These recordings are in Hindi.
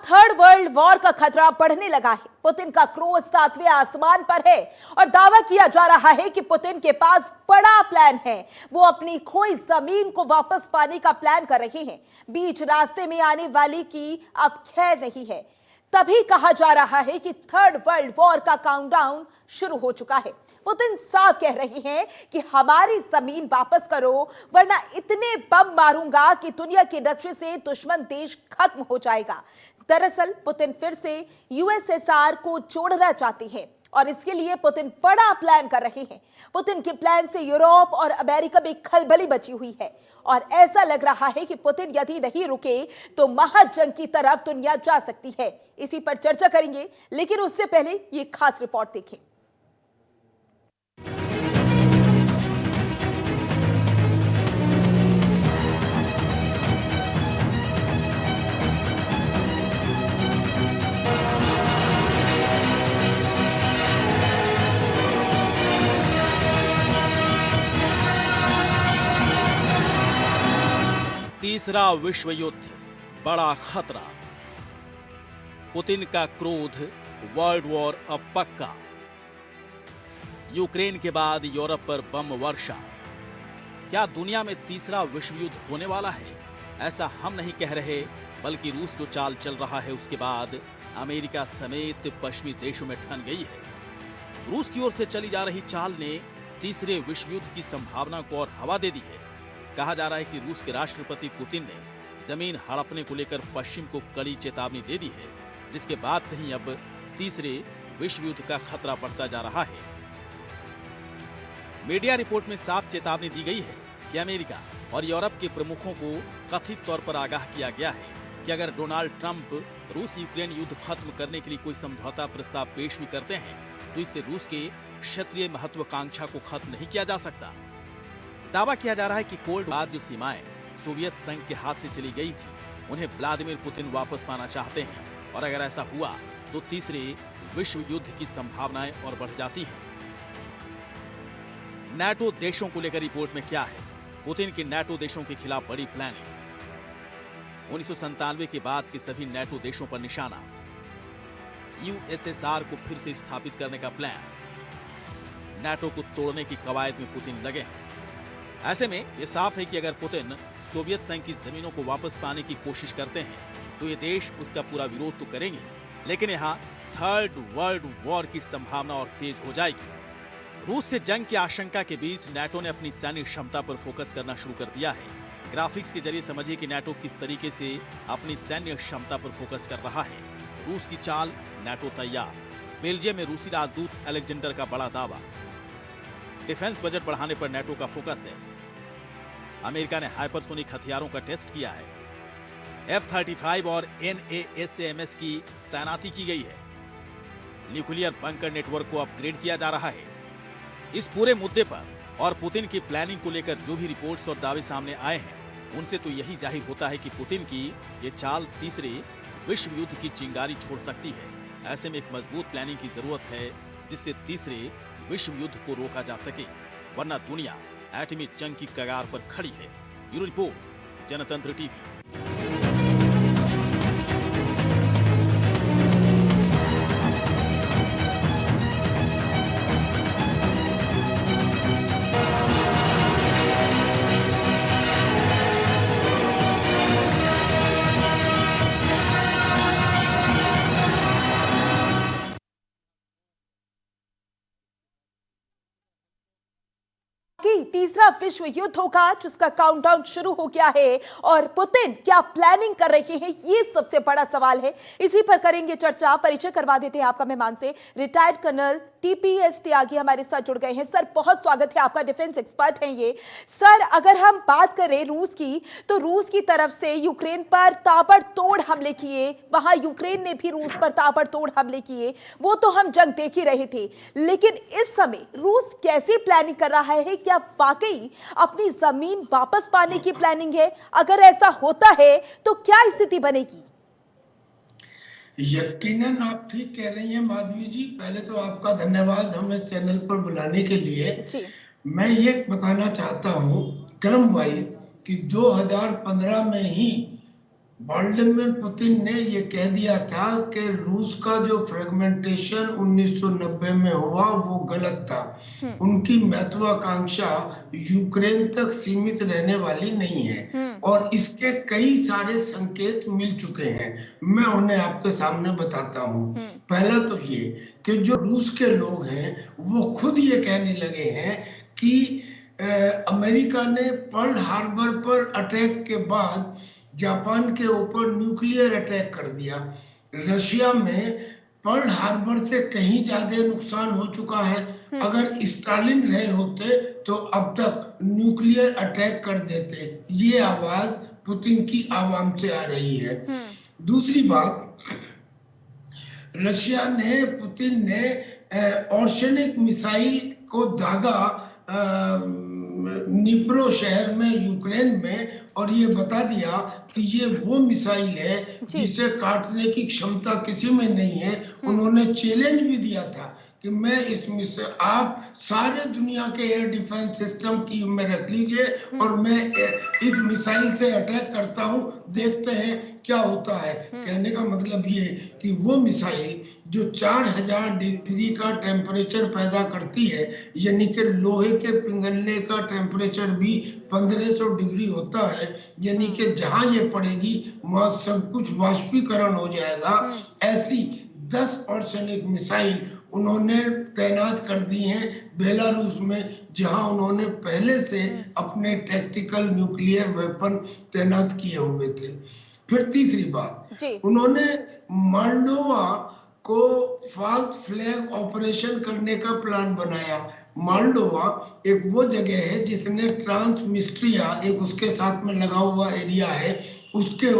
थर्ड वर्ल्ड वॉर का खतरा बढ़ने लगा है। पुतिन का क्रोध 7वें आसमान पर है और दावा किया जा रहा है कि पुतिन के पास बड़ा प्लान है। वो अपनी खोई जमीन को वापस पाने का प्लान कर रहे हैं। बीच रास्ते में आने वाली की अब खैर नहीं है। तभी कहा जा रहा है कि थर्ड वर्ल्ड वॉर का काउंटडाउन शुरू हो चुका है। पुतिन साफ कह रही हैं कि हमारी जमीन वापस करो वरना इतने बम मारूंगा कि दुनिया के नक्शे से दुश्मन देश खत्म हो जाएगा। दरअसल पुतिन फिर से यूएसएसआर को जोड़ना चाहते हैं और इसके लिए पुतिन बड़ा प्लान कर रहे हैं। पुतिन के प्लान से यूरोप और अमेरिका में खलबली मची हुई है और ऐसा लग रहा है कि पुतिन यदि नहीं रुके तो महाजंग की तरफ दुनिया जा सकती है। इसी पर चर्चा करेंगे, लेकिन उससे पहले ये खास रिपोर्ट देखें। तीसरा विश्व युद्ध, बड़ा खतरा। पुतिन का क्रोध, वर्ल्ड वॉर अब पक्का। यूक्रेन के बाद यूरोप पर बम वर्षा। क्या दुनिया में तीसरा विश्व युद्ध होने वाला है? ऐसा हम नहीं कह रहे, बल्कि रूस जो चाल चल रहा है उसके बाद अमेरिका समेत पश्चिमी देशों में ठन गई है। रूस की ओर से चली जा रही चाल ने तीसरे विश्व युद्ध की संभावना को और हवा दे दी है। कहा जा रहा है कि रूस के राष्ट्रपति पुतिन ने जमीन हड़पने को लेकर पश्चिम को कड़ी चेतावनी दे दी है, जिसके बाद से ही अब तीसरे विश्व युद्ध का खतरा बढ़ता जा रहा है। मीडिया रिपोर्ट में साफ चेतावनी दी गई है कि अमेरिका और यूरोप के प्रमुखों को कथित तौर पर आगाह किया गया है कि अगर डोनाल्ड ट्रंप रूस यूक्रेन युद्ध खत्म करने के लिए कोई समझौता प्रस्ताव पेश भी करते हैं तो इससे रूस के क्षेत्रीय महत्वाकांक्षा को खत्म नहीं किया जा सकता। दावा किया जा रहा है कि कोल्ड वॉर जो सीमाएं सोवियत संघ के हाथ से चली गई थी उन्हें व्लादिमीर पुतिन वापस पाना चाहते हैं और अगर ऐसा हुआ तो तीसरे विश्व युद्ध की संभावनाएं और बढ़ जाती हैं। नाटो देशों को लेकर रिपोर्ट में क्या है? पुतिन की नाटो देशों के खिलाफ बड़ी प्लानिंग। 1997 के बाद के सभी नाटो देशों पर निशाना। यूएसएसआर को फिर से स्थापित करने का प्लान। नाटो को तोड़ने की कवायद में पुतिन लगे हैं। ऐसे में यह साफ है कि अगर पुतिन सोवियत संघ की जमीनों को वापस पाने की कोशिश करते हैं तो ये देश उसका पूरा विरोध तो करेंगे, लेकिन यहाँ थर्ड वर्ल्ड वॉर की संभावना और तेज हो जाएगी। रूस से जंग की आशंका के बीच नाटो ने अपनी सैन्य क्षमता पर फोकस करना शुरू कर दिया है। ग्राफिक्स के जरिए समझिए कि नाटो किस तरीके से अपनी सैन्य क्षमता पर फोकस कर रहा है। रूस की चाल, नाटो तैयार। बेल्जियम में रूसी राजदूत अलेक्जेंडर का बड़ा दावा। डिफेंस बजट बढ़ाने पर नाटो का फोकस है। अमेरिका ने हाइपरसोनिक हथियारों का टेस्ट किया है। F-35 और NASAMS की तैनाती की गई है। न्यूक्लियर बंकर नेटवर्क को अपग्रेड किया जा रहा है। इस पूरे मुद्दे पर और पुतिन की प्लानिंग को लेकर जो भी रिपोर्ट्स और दावे सामने आए हैं उनसे तो यही जाहिर होता है कि पुतिन की ये चाल तीसरे विश्व युद्ध की चिंगारी छोड़ सकती है। ऐसे में एक मजबूत प्लानिंग की जरूरत है जिससे तीसरे विश्व युद्ध को रोका जा सके, वरना दुनिया एटमी जंग की कगार पर खड़ी है। ब्यूरो रिपोर्ट, जनतंत्र टीवी। तीसरा विश्व युद्ध होगा जिसका काउंटडाउन शुरू हो गया है और पुतिन क्या प्लानिंग कर रहे हैं, ये सबसे बड़ा सवाल है। इसी पर करेंगे चर्चा। परिचय करवा देते हैं आपका मेहमान से। रिटायर्ड कर्नल टीपीएस त्यागी हमारे साथ जुड़ गए हैं। सर, बहुत स्वागत है आपका। डिफेंस एक्सपर्ट हैं ये। सर, अगर हम बात करें रूस की, तो रूस की तरफ से यूक्रेन पर ताबड़तोड़ हमले किए, वहां यूक्रेन ने भी रूस पर ताबड़तोड़ हमले किए, वो तो हम जंग देख ही रहे थे। लेकिन इस समय रूस कैसी प्लानिंग कर रहा है? क्या वाकई अपनी जमीन वापस पाने की प्लानिंग है? अगर ऐसा होता है तो क्या स्थिति बनेगी? यकीनन आप ठीक कह रही हैं माधवी जी। पहले तो आपका धन्यवाद हमें चैनल पर बुलाने के लिए। मैं ये बताना चाहता हूँ क्रम वाइज कि 2015 में ही व्लादिमीर पुतिन ने ये कह दिया था कि रूस का जो फ्रेगमेंटेशन 1990 में हुआ वो गलत था। उनकी महत्वाकांक्षा यूक्रेन तक सीमित रहने वाली नहीं है और इसके कई सारे संकेत मिल चुके हैं। मैं उन्हें आपके सामने बताता हूँ। पहला तो ये कि जो रूस के लोग हैं वो खुद ये कहने लगे हैं कि अमेरिका ने पर्ल हार्बर पर अटैक के बाद जापान के ऊपर न्यूक्लियर अटैक कर दिया। रशिया में पर्ल हार्बर से कहीं ज्यादा नुकसान हो चुका है। अगर स्टालिन रहे होते तो अब तक न्यूक्लियर अटैक कर देते। ये आवाज पुतिन की आवाम से आ रही है। दूसरी बात, पुतिन ने ऑर्शेनिक मिसाइल को दागा निप्रो शहर में यूक्रेन में और ये बता दिया कि ये वो मिसाइल है जिसे काटने की क्षमता किसी में नहीं है। उन्होंने चैलेंज भी दिया था कि मैं आप सारे दुनिया के एयर डिफेंस सिस्टम की में रख लीजिए और मैं इस मिसाइल से अटैक करता हूं, देखते हैं क्या होता है। कहने का मतलब ये कि वो मिसाइल जो 4000 डिग्री का टेम्परेचर पैदा करती है, यानी कि लोहे के पिघलने का टेम्परेचर भी 1500 डिग्री होता है, यानी कि जहां ये पड़ेगी वहां सब कुछ वाष्पीकरण हो जाएगा। ऐसी 10 ऑर्शेनिक मिसाइल उन्होंने तैनात कर दी हैं बेलारूस में, जहां उन्होंने पहले से अपने टैक्टिकल न्यूक्लियर वेपन तैनात किए हुए थे। फिर तीसरी बात, उन्होंने मोल्डोवा को फॉल्स फ्लैग ऑपरेशन करने का प्लान बनाया। मोल्डोवा एक वो जगह है जिसने ट्रांसनिस्ट्रिया, एक उसके साथ में लगा हुआ एरिया है, उसके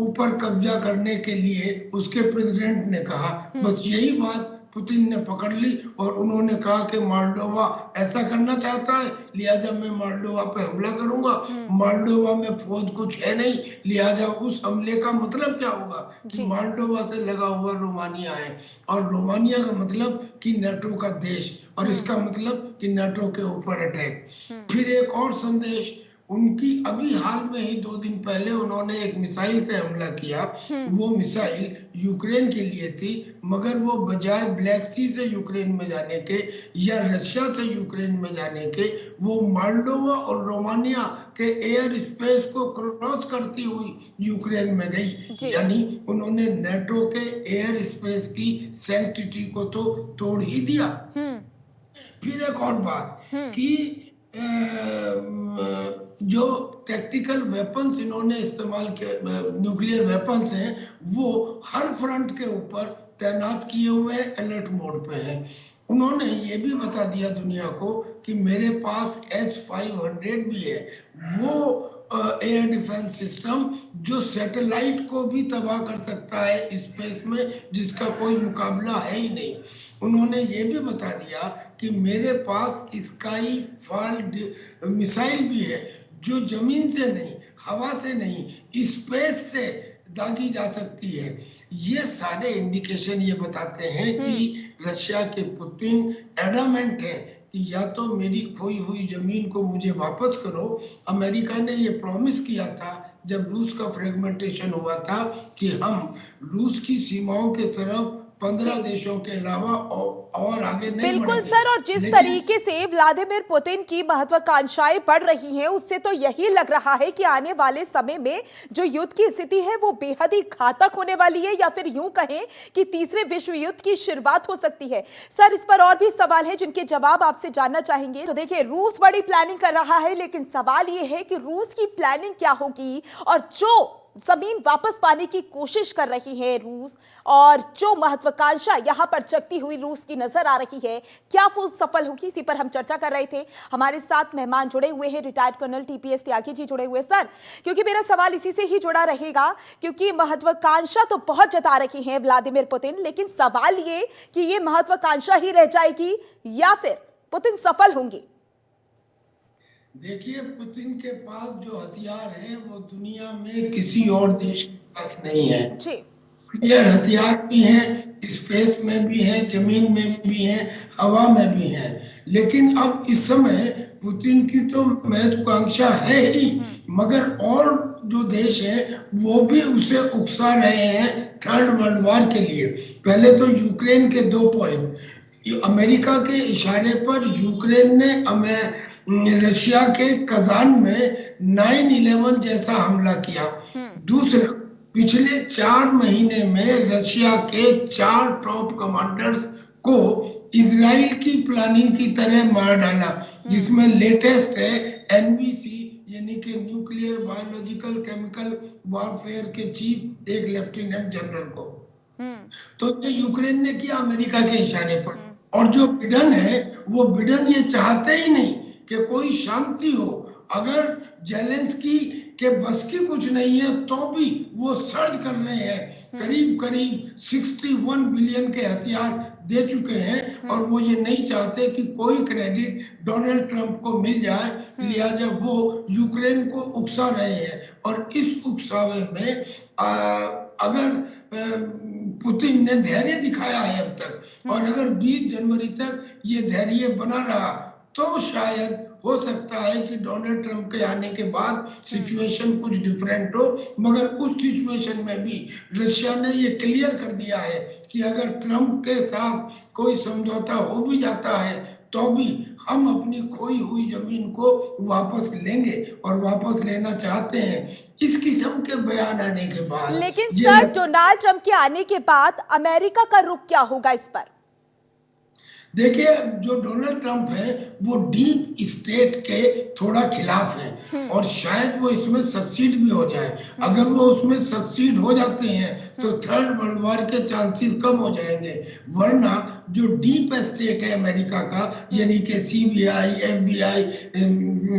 ऊपर कब्जा करने के लिए उसके प्रेसिडेंट ने कहा। बस यही बात पुतिन ने पकड़ ली और उन्होंने कहा कि मोल्डोवा ऐसा करना चाहता है, लिहाजा मैं मोल्डोवा पे हमला करूंगा। मोल्डोवा में फौज कुछ है नहीं, लिहाजा उस हमले का मतलब क्या होगा कि मोल्डोवा से लगा हुआ रोमानिया है और रोमानिया का मतलब कि नाटो का देश, और इसका मतलब कि नाटो के ऊपर अटैक। फिर एक और संदेश उनकी, अभी हाल में ही 2 दिन पहले उन्होंने एक मिसाइल से हमला किया। वो मिसाइल यूक्रेन के लिए थी, मगर वो बजाय ब्लैक सी से यूक्रेन में जाने के या रशिया से यूक्रेन में जाने के, वो मोल्डोवा और रोमानिया के एयर स्पेस को क्रॉस करती हुई यूक्रेन में गई। यानी उन्होंने नाटो के एयर स्पेस की सैंक्टिटी को तो तोड़ ही दिया। फिर एक और बात कि जो टैक्टिकल वेपन्स इन्होंने इस्तेमाल किए, न्यूक्लियर वेपन्स हैं, वो हर फ्रंट के ऊपर तैनात किए हुए हैं, अलर्ट मोड पे हैं। उन्होंने ये भी बता दिया दुनिया को कि मेरे पास S-500 भी है, वो एयर डिफेंस सिस्टम जो सैटेलाइट को भी तबाह कर सकता है स्पेस में, जिसका कोई मुकाबला है ही नहीं। उन्होंने ये भी बता दिया कि मेरे पास स्काई फॉल मिसाइल भी है, जो जमीन से नहीं, हवा से नहीं, स्पेस से दागी जा सकती है। ये सारे इंडिकेशन ये बताते हैं कि रशिया के पुतिन एडामेंट है कि या तो मेरी खोई हुई जमीन को मुझे वापस करो। अमेरिका ने ये प्रॉमिस किया था जब रूस का फ्रेगमेंटेशन हुआ था कि हम रूस की सीमाओं के तरफ 15 देशों के अलावा और आगे नहीं। बिल्कुल सर, और जिस तरीके से व्लादिमीर पुतिन की महत्वाकांक्षाएं बढ़ रही हैं, उससे तो यही लग रहा है कि आने वाले समय में जो युद्ध की स्थिति है वो बेहद ही घातक होने वाली है, या फिर यूं कहें कि तीसरे विश्व युद्ध की शुरुआत हो सकती है। सर, इस पर और भी सवाल है जिनके जवाब आपसे जानना चाहेंगे। तो देखिए, रूस बड़ी प्लानिंग कर रहा है, लेकिन सवाल ये है कि रूस की प्लानिंग क्या होगी, और जो जमीन वापस पाने की कोशिश कर रही है रूस, और जो महत्वाकांक्षा यहां पर जगती हुई रूस की नजर आ रही है, क्या वो सफल होगी? इसी पर हम चर्चा कर रहे थे। हमारे साथ मेहमान जुड़े हुए हैं, retired colonel TPS Tyagi ji जुड़े हुए। सर, क्योंकि मेरा सवाल इसी से ही जुड़ा रहेगा, क्योंकि महत्वाकांक्षा तो बहुत जता रही है व्लादिमीर पुतिन, लेकिन सवाल ये कि ये महत्वाकांक्षा ही रह जाएगी या फिर पुतिन सफल होंगे? देखिए, पुतिन के पास जो हथियार है वो दुनिया में किसी और देश के पास नहीं है। ये हथियार भी हैं, स्पेस में भी हैं, जमीन में भी हैं, हवा में भी हैं। लेकिन अब इस समय पुतिन की तो महत्वाकांक्षा है ही मगर और जो देश है वो भी उसे उकसा रहे हैं थर्ड वर्ल्ड वॉर के लिए। पहले तो यूक्रेन के 2 पॉइंट, अमेरिका के इशारे पर यूक्रेन ने रशिया के कजान में 9/11 जैसा हमला किया। दूसरा, पिछले 4 महीने में रशिया के 4 टॉप कमांडर्स को इजराइल की प्लानिंग की तरह मार डाला, जिसमें लेटेस्ट है एनबीसी यानी कि न्यूक्लियर बायोलॉजिकल केमिकल वॉरफेयर के चीफ एक लेफ्टिनेंट जनरल को। तो ये यूक्रेन ने किया अमेरिका के इशारे पर। और जो बिडेन है वो बिडेन ये चाहते ही नहीं कि कोई शांति हो। अगर जेलेंस्की के बस की कुछ नहीं है तो भी वो सर्च कर रहे हैं। करीब करीब 61 बिलियन के हथियार दे चुके हैं और वो ये नहीं चाहते कि कोई क्रेडिट डोनाल्ड ट्रंप को मिल जाए, लिहाजा वो यूक्रेन को उकसा रहे हैं। और इस उकसावे में अगर पुतिन ने धैर्य दिखाया है अब तक और अगर 20 जनवरी तक ये धैर्य बना रहा तो शायद हो सकता है कि डोनाल्ड ट्रंप के आने के बाद सिचुएशन कुछ डिफरेंट हो। मगर उस सिचुएशन में भी रशिया ने ये क्लियर कर दिया है कि अगर ट्रंप के साथ कोई समझौता हो भी जाता है तो भी हम अपनी खोई हुई जमीन को वापस लेंगे और वापस लेना चाहते हैं। इस किस्म के बयान आने के बाद, लेकिन सर डोनाल्ड ट्रंप के आने के बाद अमेरिका का रुख क्या होगा इस पर? देखिए, जो डोनाल्ड ट्रंप है वो डीप स्टेट के थोड़ा खिलाफ है और शायद वो इसमें सक्सीड भी हो जाए। अगर वो उसमें सक्सीड हो जाते हैं तो थर्ड वर्ल्ड वॉर के चांसेस कम हो जाएंगे। वरना जो डीप स्टेट है अमेरिका का, यानी कि सीबीआई, एफबीआई,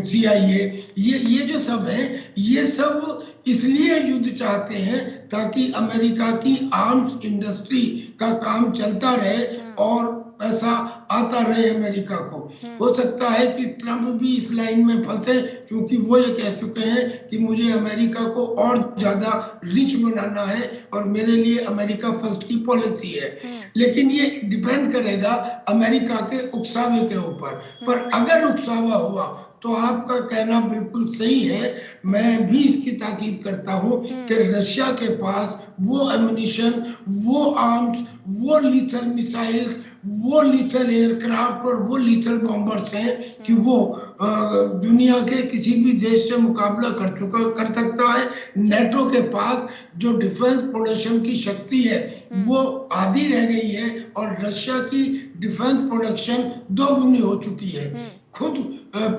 CIA, ये जो सब है, ये सब इसलिए युद्ध चाहते हैं ताकि अमेरिका की आर्म्स इंडस्ट्री का काम चलता रहे और पैसा आता रहे अमेरिका को। हो सकता है कि ट्रंप भी इस लाइन में फंसे, क्योंकि वो ये कह चुके हैं कि मुझे अमेरिका को और ज्यादा रिच बनाना है और मेरे लिए अमेरिका फर्स्ट की पॉलिसी है। लेकिन ये डिपेंड करेगा अमेरिका के उकसावे के ऊपर। पर अगर उकसावा हुआ तो आपका कहना बिल्कुल सही है। मैं भी इसकी ताकीद करता हूं कि रशिया के पास वो एम्युनिशन, वो आर्म्स, वो लीथल मिसाइल्स, वो लीथल एयरक्राफ्ट और वो लीथल बॉम्बर्स हैं कि वो दुनिया के किसी भी देश से मुकाबला कर सकता है। नेटो के पास जो डिफेंस प्रोडक्शन की शक्ति है वो आधी रह गई है और रशिया की डिफेंस प्रोडक्शन 2 गुनी हो चुकी है। खुद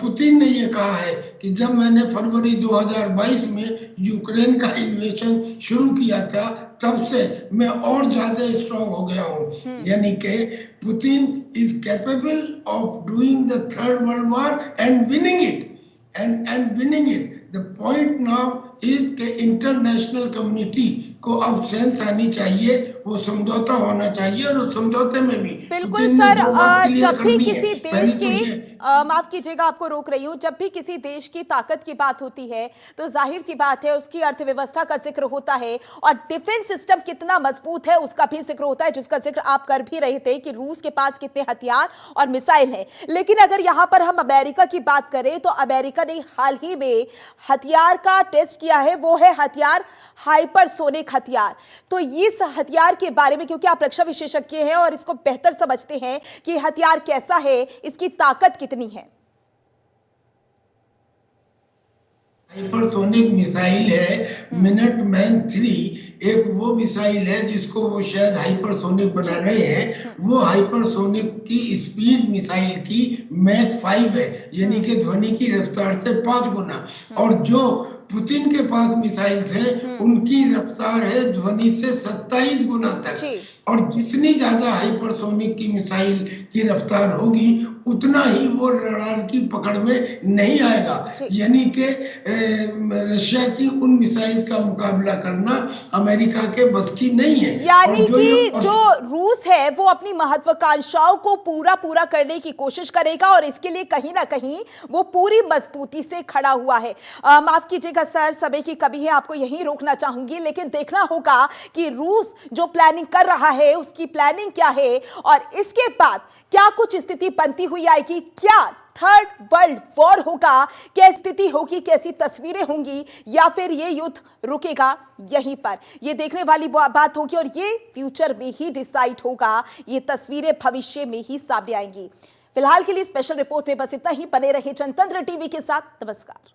पुतिन ने ये कहा है कि जब मैंने फरवरी 2022 में यूक्रेन का इन्वेजन शुरू किया था तब से मैं और ज्यादा स्ट्रॉन्ग हो गया हूँ। यानी कि Putin is capable of doing the third world war and winning it and winning it. The point now is के इंटरनेशनल कम्युनिटी को अब सेंस आनी चाहिए, वो समझौता होना चाहिए और उस समझौते में भी बिल्कुल सर, जब भी किसी देश की माफ कीजिएगा आपको रोक रही हूँ, जब भी किसी देश की ताकत की बात होती है तो जाहिर सी बात है उसकी अर्थव्यवस्था का जिक्र होता है और डिफेंस सिस्टम कितना मजबूत है उसका भी जिक्र होता है, जिसका जिक्र आप कर भी रहे थे कि रूस के पास कितने हथियार और मिसाइल हैं। लेकिन अगर यहाँ पर हम अमेरिका की बात करें तो अमेरिका ने हाल ही में हथियार का टेस्ट किया है, वो है हथियार हाइपरसोनिक हथियार। तो इस हथियार के बारे में, क्योंकि आप रक्षा विशेषज्ञ हैं और इसको बेहतर समझते हैं कि हथियार कैसा है, इसकी ताकत कितनी है। हाइपरसोनिक मिसाइल है मिनटमैन 3, एक वो मिसाइल है जिसको वो शायद हाइपरसोनिक बना रहे हैं। वो हाइपरसोनिक की स्पीड मिसाइल की मैक 5 है, यानी कि ध्वनि की रफ्तार से 5 गुना। और जो पुतिन के पास मिसाइल्स हैं उनकी रफ्तार है ध्वनि से 27 गुना तक। और जितनी ज्यादा हाइपरसोनिक की मिसाइल की रफ्तार होगी उतना ही वो रडार की पकड़ में नहीं आएगा। यानी कि रशिया की उन मिसाइल का मुकाबला करना अमेरिका के बस की नहीं है। यानी कि जो रूस है वो अपनी महत्वाकांक्षाओं को पूरा करने की कोशिश करेगा और इसके लिए कहीं ना कहीं वो पूरी मजबूती से खड़ा हुआ है। माफ कीजिएगा सर, समय की कमी है, आपको यहीं रोकना चाहूंगी, लेकिन देखना होगा कि रूस जो प्लानिंग कर रहा है उसकी प्लानिंग क्या है और इसके बाद क्या कुछ स्थिति बनती हुई आएगी? क्या थर्ड वर्ल्ड वॉर होगा? क्या स्थिति होगी? कैसी तस्वीरें होंगी? या फिर ये युद्ध रुकेगा यहीं पर? ये देखने वाली बात होगी और ये फ्यूचर में ही डिसाइड होगा। ये तस्वीरें भविष्य में ही सामने आएंगी। फिलहाल के लिए स्पेशल रिपोर्ट में बस इतना ही। बने रहे जनतंत्र टीवी के साथ। नमस्कार।